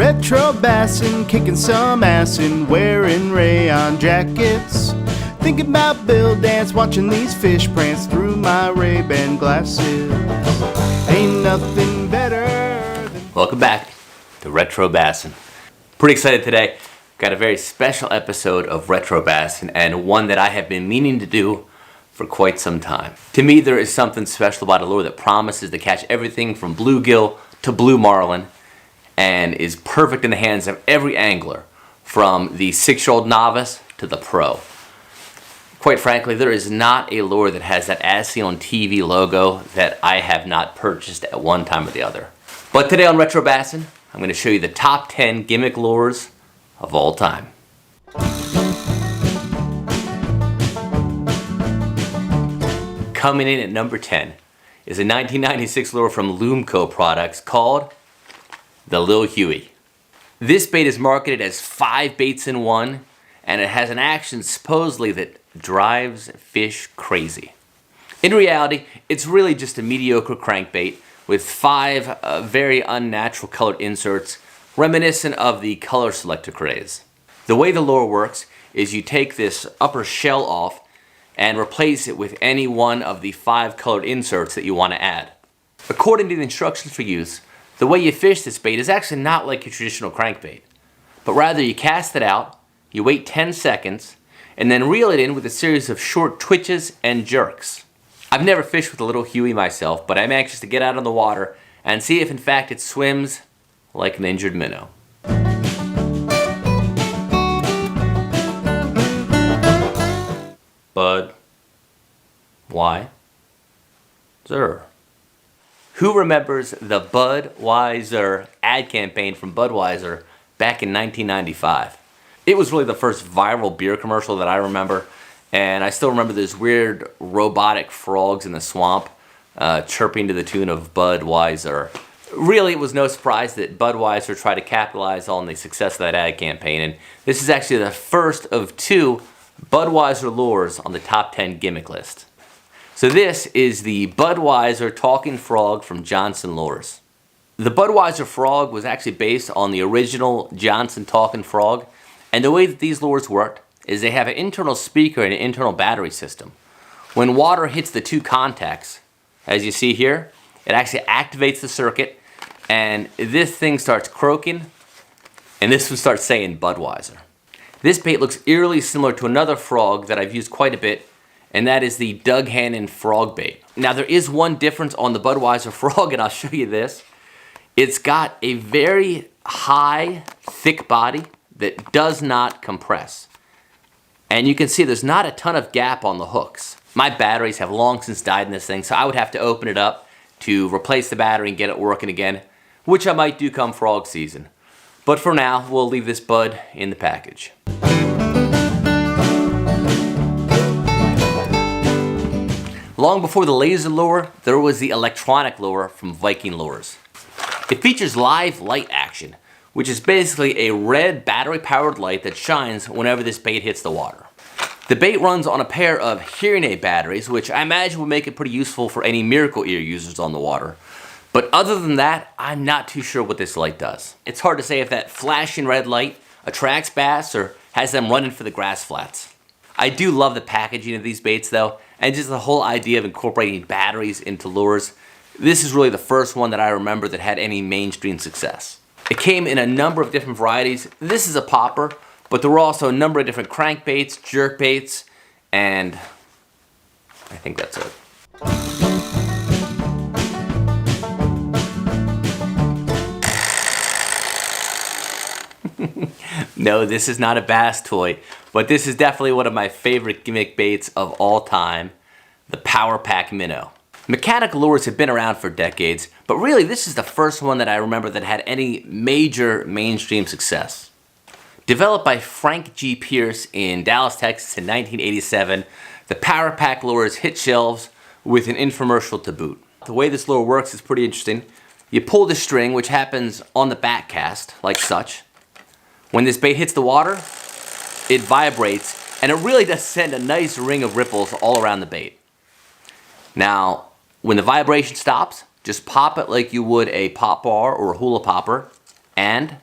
Retro Bassin, kicking some ass and wearing rayon jackets. Thinking about Bill Dance, watching these fish prance through my Ray-Ban glasses. Ain't nothing better than... Welcome back to Retro Bassin. Pretty excited today. Got a very special episode of Retro Bassin, and one that I have been meaning to do for quite some time. To me, there is something special about a lure that promises to catch everything from bluegill to blue marlin, and is perfect in the hands of every angler, from the 6-year-old novice to the pro. Quite frankly, there is not a lure that has that as seen on TV logo that I have not purchased at one time or the other. But today on Retro Bassin, I'm going to show you the top 10 gimmick lures of all time. Coming in at number 10 is a 1996 lure from Lumco Products called the Lil Huey. This bait is marketed as 5 baits in one, and it has an action supposedly that drives fish crazy. In reality, it's really just a mediocre crankbait with 5 very unnatural colored inserts reminiscent of the Color-C-Lector craze. The way the lure works is you take this upper shell off and replace it with any one of the 5 colored inserts that you want to add. According to the instructions for use, the way you fish this bait is actually not like your traditional crankbait, but rather you cast it out, you wait 10 seconds, and then reel it in with a series of short twitches and jerks. I've never fished with a Lil Huey myself, but I'm anxious to get out on the water and see if in fact it swims like an injured minnow. Bud. Why? Sir. Who remembers the Budweiser ad campaign from Budweiser back in 1995? It was really the first viral beer commercial that I remember, and I still remember those weird robotic frogs in the swamp chirping to the tune of Budweiser. Really, it was no surprise that Budweiser tried to capitalize on the success of that ad campaign, and this is actually the first of 2 Budweiser lures on the top 10 gimmick list. So this is the Budweiser Talking Frog from Johnson Lures. The Budweiser frog was actually based on the original Johnson Talking Frog, and the way that these lures worked is they have an internal speaker and an internal battery system. When water hits the 2 contacts, as you see here, it actually activates the circuit, and this thing starts croaking, and this one starts saying Budweiser. This bait looks eerily similar to another frog that I've used quite a bit, and that is the Doug Hannon frog bait. Now there is one difference on the Budweiser frog, and I'll show you this. It's got a very high, thick body that does not compress. And you can see there's not a ton of gap on the hooks. My batteries have long since died in this thing, so I would have to open it up to replace the battery and get it working again, which I might do come frog season. But for now, we'll leave this bud in the package. Long before the laser lure, there was the electronic lure from Viking Lures. It features live light action, which is basically a red battery-powered light that shines whenever this bait hits the water. The bait runs on a pair of hearing aid batteries, which I imagine will make it pretty useful for any Miracle Ear users on the water. But other than that, I'm not too sure what this light does. It's hard to say if that flashing red light attracts bass or has them running for the grass flats. I do love the packaging of these baits though, and just the whole idea of incorporating batteries into lures. This is really the first one that I remember that had any mainstream success. It came in a number of different varieties. This is a popper, but there were also a number of different crankbaits, jerk baits, and I think that's it. No, this is not a bass toy, but this is definitely one of my favorite gimmick baits of all time, the Powerpak Minnow. Mechanical lures have been around for decades, but really this is the first one that I remember that had any major mainstream success. Developed by Frank G. Pierce in Dallas, Texas in 1987, the Powerpak Lures hit shelves with an infomercial to boot. The way this lure works is pretty interesting. You pull the string, which happens on the back cast, like such. When this bait hits the water, it vibrates, and it really does send a nice ring of ripples all around the bait. Now, when the vibration stops, just pop it like you would a pop bar or a hula popper, and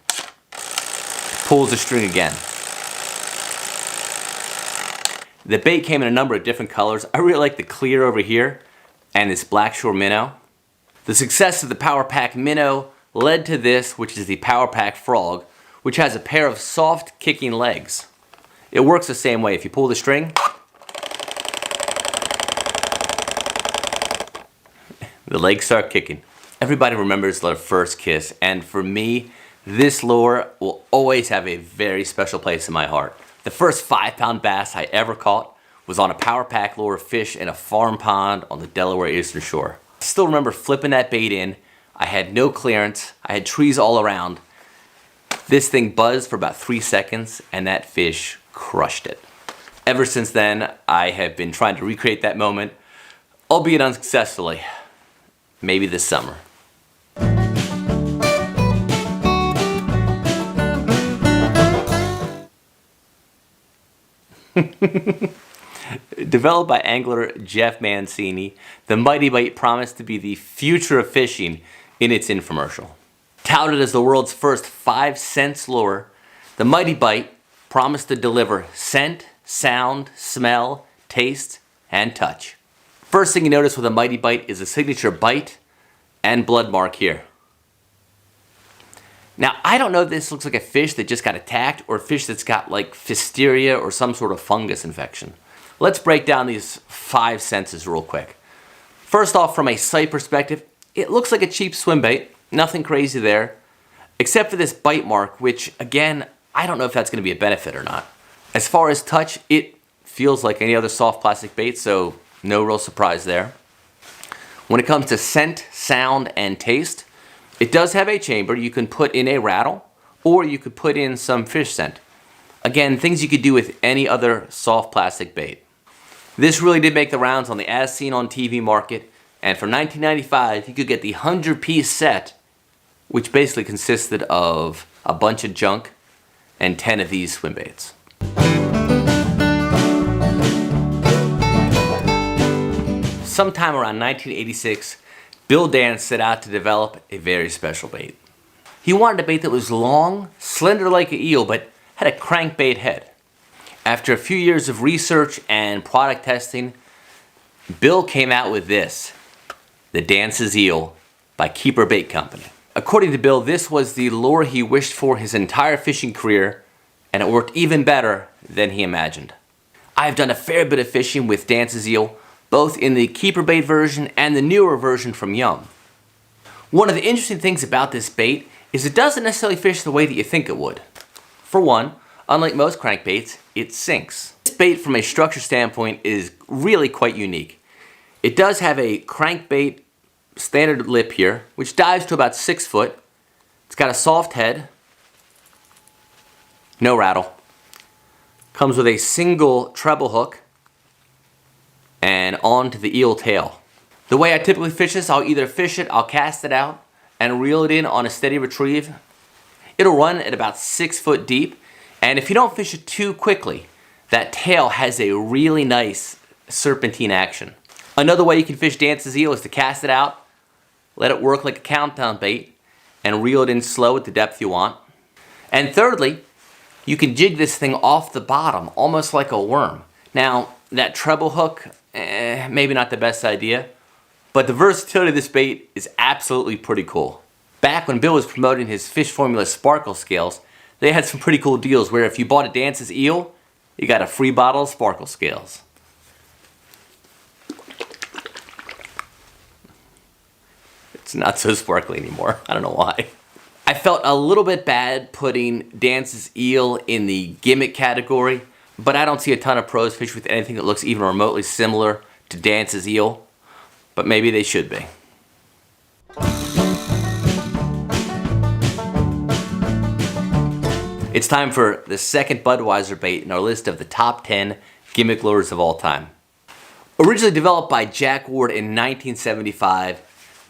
pulls the string again. The bait came in a number of different colors. I really like the clear over here and this Black Shore Minnow. The success of the Powerpak Minnow led to this, which is the Powerpak Frog, which has a pair of soft kicking legs. It works the same way. If you pull the string, the legs start kicking. Everybody remembers their first kiss, and for me, this lure will always have a very special place in my heart. The first 5-pound bass I ever caught was on a Powerpak Lure fish in a farm pond on the Delaware Eastern Shore. I still remember flipping that bait in. I had no clearance. I had trees all around. This thing buzzed for about 3 seconds, and that fish crushed it. Ever since then, I have been trying to recreate that moment, albeit unsuccessfully. Maybe this summer. Developed by angler Jeff Mancini, the Mighty Bite promised to be the future of fishing in its infomercial. Touted as the world's first 5-sense lure, the Mighty Bite promised to deliver scent, sound, smell, taste, and touch. First thing you notice with a Mighty Bite is a signature bite and blood mark here. Now, I don't know if this looks like a fish that just got attacked or a fish that's got like Pfiesteria or some sort of fungus infection. Let's break down these 5 senses real quick. First off, from a sight perspective, it looks like a cheap swim bait. Nothing crazy there, except for this bite mark, which again, I don't know if that's going to be a benefit or not. As far as touch, it feels like any other soft plastic bait, so no real surprise there. When it comes to scent, sound, and taste, it does have a chamber. You can put in a rattle, or you could put in some fish scent. Again, things you could do with any other soft plastic bait. This really did make the rounds on the As Seen on TV market, and for $19.95, you could get the 100-piece set, which basically consisted of a bunch of junk and 10 of these swim baits. Sometime around 1986, Bill Dance set out to develop a very special bait. He wanted a bait that was long, slender like an eel, but had a crankbait head. After a few years of research and product testing, Bill came out with this, the Dance's Eel by Keeper Bait Company. According to Bill, this was the lure he wished for his entire fishing career, and it worked even better than he imagined. I've done a fair bit of fishing with Dance's Eel, both in the Keeper Bait version and the newer version from Yum. One of the interesting things about this bait is it doesn't necessarily fish the way that you think it would. For one, unlike most crankbaits, it sinks. This bait from a structure standpoint is really quite unique. It does have a crankbait standard lip here, which dives to about 6 foot. It's got a soft head, no rattle. Comes with a single treble hook and onto the eel tail. The way I typically fish this, I'll either fish it, I'll cast it out and reel it in on a steady retrieve. It'll run at about 6 foot deep, and if you don't fish it too quickly, that tail has a really nice serpentine action. Another way you can fish Dance's Eel is to cast it out, let it work like a countdown bait, and reel it in slow at the depth you want. And thirdly, you can jig this thing off the bottom, almost like a worm. Now, that treble hook, maybe not the best idea, but the versatility of this bait is absolutely pretty cool. Back when Bill was promoting his Fish Formula Sparkle Scales, they had some pretty cool deals where if you bought a Dance's Eel, you got a free bottle of Sparkle Scales. It's not so sparkly anymore. I don't know why. I felt a little bit bad putting Dance's Eel in the gimmick category, but I don't see a ton of pros fish with anything that looks even remotely similar to Dance's Eel, but maybe they should be. It's time for the second Budweiser bait in our list of the top 10 gimmick lures of all time. Originally developed by Jack Ward in 1975,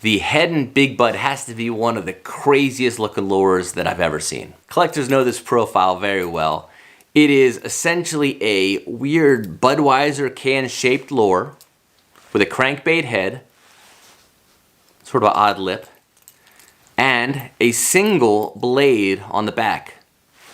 the Heddon Big Bud has to be one of the craziest looking lures that I've ever seen. Collectors know this profile very well. It is essentially a weird Budweiser can-shaped lure with a crankbait head, sort of an odd lip, and a single blade on the back.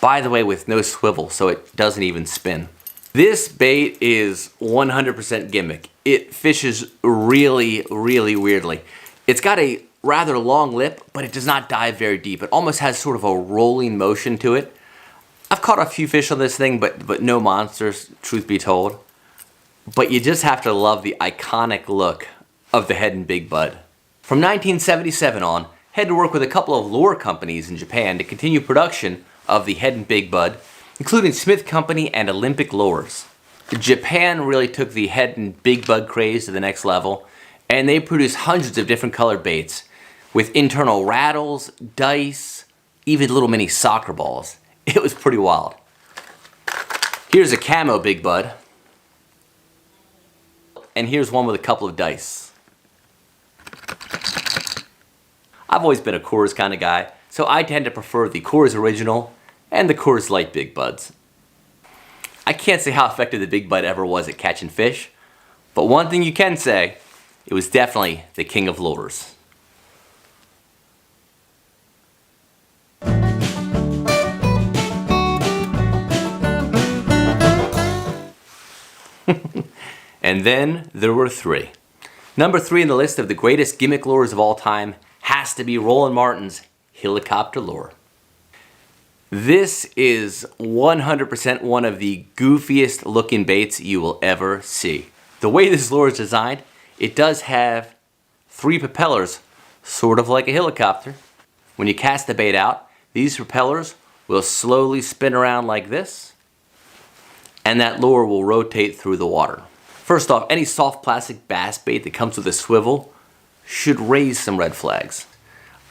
By the way, with no swivel, so it doesn't even spin. This bait is 100% gimmick. It fishes really, really weirdly. It's got a rather long lip, but it does not dive very deep. It almost has sort of a rolling motion to it. I've caught a few fish on this thing, but no monsters, truth be told. But you just have to love the iconic look of the Heddon Big Bud. From 1977 on, Heddon worked with a couple of lure companies in Japan to continue production of the Heddon Big Bud, including Smith Company and Olympic Lures. Japan really took the Heddon Big Bud craze to the next level, and they produced hundreds of different colored baits with internal rattles, dice, even little mini soccer balls. It was pretty wild. Here's a camo Big Bud, and here's one with a couple of dice. I've always been a Coors kind of guy, so I tend to prefer the Coors Original and the Coors Light Big Buds. I can't say how effective the Big Bud ever was at catching fish, but one thing you can say, it was definitely the king of lures. And then there were three. Number 3 in the list of the greatest gimmick lures of all time has to be Roland Martin's Helicopter lure. This is 100% one of the goofiest looking baits you will ever see. The way this lure is designed, it does have 3 propellers, sort of like a helicopter. When you cast the bait out, these propellers will slowly spin around like this, and that lure will rotate through the water. First off, any soft plastic bass bait that comes with a swivel should raise some red flags.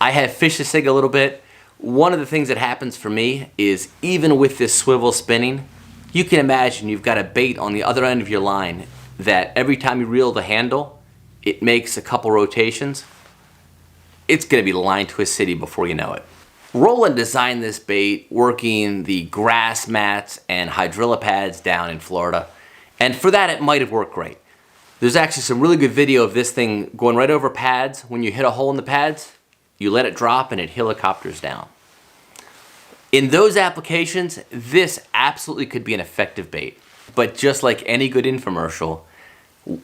I have fished this thing a little bit. One of the things that happens for me is even with this swivel spinning, you can imagine you've got a bait on the other end of your line that every time you reel the handle, it makes a couple rotations. It's gonna be line twist city before you know it. Roland designed this bait working the grass mats and hydrilla pads down in Florida, and for that it might have worked great. There's actually some really good video of this thing going right over pads. When you hit a hole in the pads, you let it drop and it helicopters down. In those applications, this absolutely could be an effective bait. But just like any good infomercial,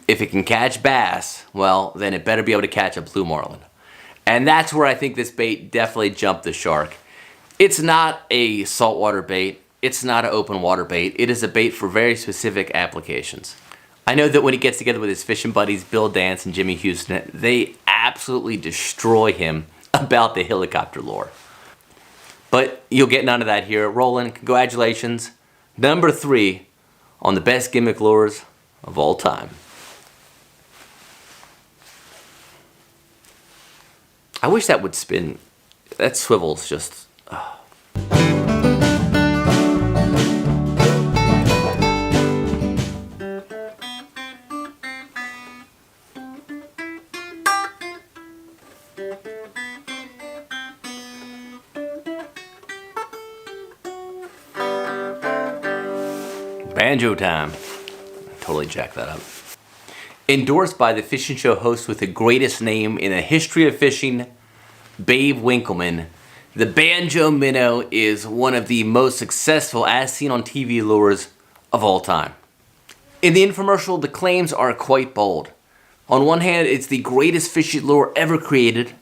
if it can catch bass, well, then it better be able to catch a blue marlin. And that's where I think this bait definitely jumped the shark. It's not a saltwater bait. It's not an open water bait. It is a bait for very specific applications. I know that when he gets together with his fishing buddies, Bill Dance and Jimmy Houston, they absolutely destroy him about the helicopter lure. But you'll get none of that here. Roland, congratulations. Number 3 on the best gimmick lures of all time. I wish that would spin. That swivel's just... Oh. Banjo time. Totally jacked that up. Endorsed by the fishing show host with the greatest name in the history of fishing, Babe Winkleman, the Banjo Minnow is one of the most successful as seen on TV lures of all time. In the infomercial, the claims are quite bold. On one hand, it's the greatest fishing lure ever created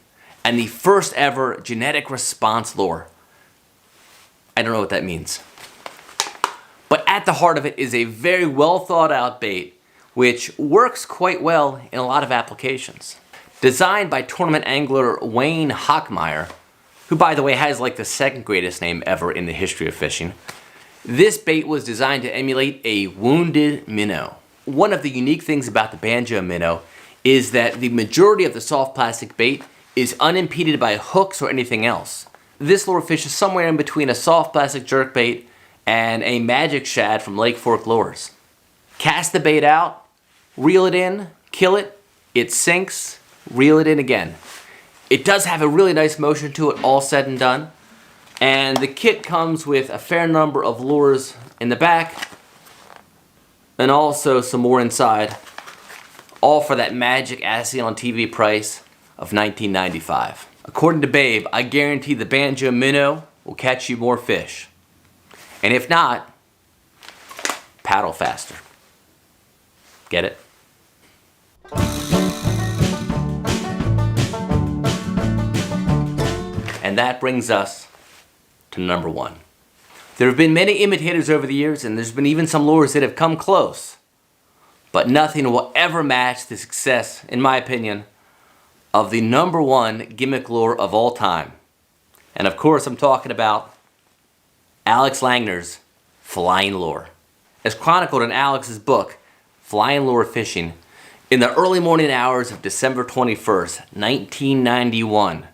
and the first ever genetic response lure. I don't know what that means. But at the heart of it is a very well thought out bait which works quite well in a lot of applications. Designed by tournament angler Wayne Hockmeyer, who by the way has like the second greatest name ever in the history of fishing, this bait was designed to emulate a wounded minnow. One of the unique things about the Banjo Minnow is that the majority of the soft plastic bait is unimpeded by hooks or anything else. This lure fishes somewhere in between a soft plastic jerkbait and a magic shad from Lake Fork Lures. Cast the bait out, reel it in, kill it, it sinks, reel it in again. It does have a really nice motion to it all said and done. And the kit comes with a fair number of lures in the back and also some more inside, all for that magic as seen on TV price of $19.95. According to Babe, I guarantee the Banjo Minnow will catch you more fish. And if not, paddle faster. Get it? And that brings us to number 1. There have been many imitators over the years, and there's been even some lures that have come close. But nothing will ever match the success, in my opinion, of the number 1 gimmick lure of all time. And of course, I'm talking about Alex Langner's flying lure. As chronicled in Alex's book, Flying Lure Fishing, in the early morning hours of December 21st, 1991,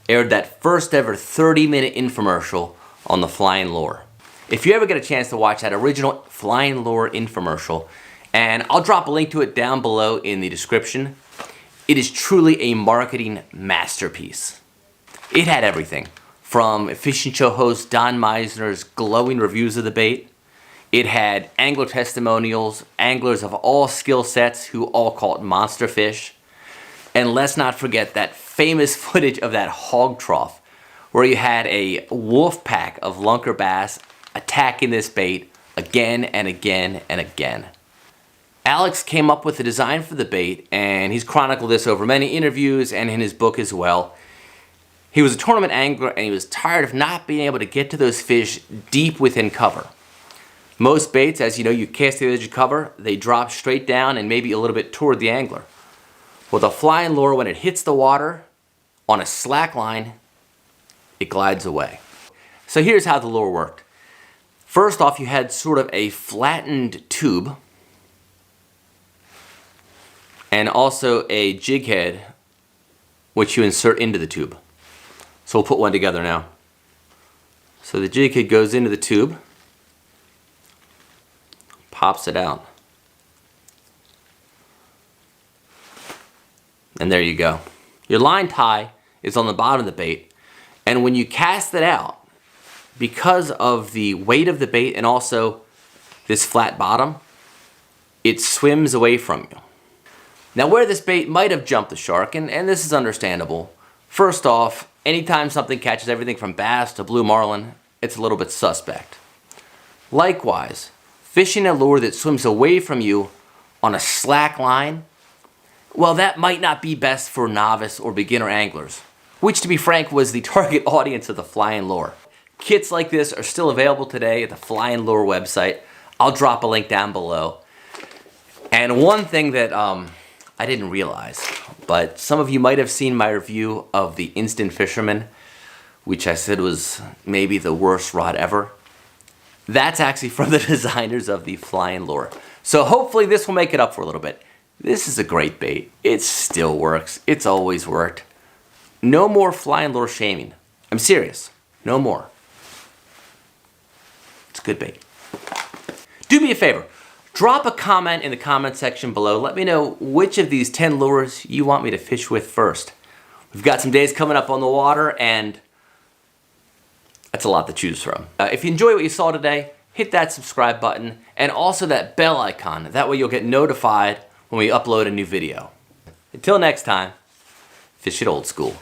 aired that first ever 30-minute infomercial on the flying lure. If you ever get a chance to watch that original flying lure infomercial, and I'll drop a link to it down below in the description, it is truly a marketing masterpiece. It had everything from fishing show host Don Meisner's glowing reviews of the bait. It had angler testimonials, anglers of all skill sets who all caught monster fish. And let's not forget that famous footage of that hog trough where you had a wolf pack of lunker bass attacking this bait again and again and again. Alex came up with the design for the bait, and he's chronicled this over many interviews and in his book as well. He was a tournament angler, and he was tired of not being able to get to those fish deep within cover. Most baits, as you know, you cast the edge of cover, they drop straight down and maybe a little bit toward the angler. Well, the flying lure, when it hits the water on a slack line, it glides away. So here's how the lure worked. First off, you had sort of a flattened tube and also a jig head which you insert into the tube. So we'll put one together now. So the jig head goes into the tube, pops it out, and there you go. Your line tie is on the bottom of the bait, and when you cast it out, because of the weight of the bait and also this flat bottom, it swims away from you. Now, where this bait might have jumped the shark, and this is understandable, first off, anytime something catches everything from bass to blue marlin, it's a little bit suspect. Likewise, fishing a lure that swims away from you on a slack line, well, that might not be best for novice or beginner anglers, which, to be frank, was the target audience of the flying lure. Kits like this are still available today at the Flying Lure website. I'll drop a link down below. And one thing that I didn't realize, but some of you might have seen my review of the Instant Fisherman, which I said was maybe the worst rod ever. That's actually from the designers of the Flying Lure. So hopefully this will make it up for a little bit. This is a great bait. It still works. It's always worked. No more Flying Lure shaming. I'm serious. No more. It's a good bait. Do me a favor. Drop a comment in the comment section below. Let me know which of these 10 lures you want me to fish with first. We've got some days coming up on the water, and that's a lot to choose from. If you enjoy what you saw today, hit that subscribe button and also that bell icon. That way you'll get notified when we upload a new video. Until next time, fish it old school.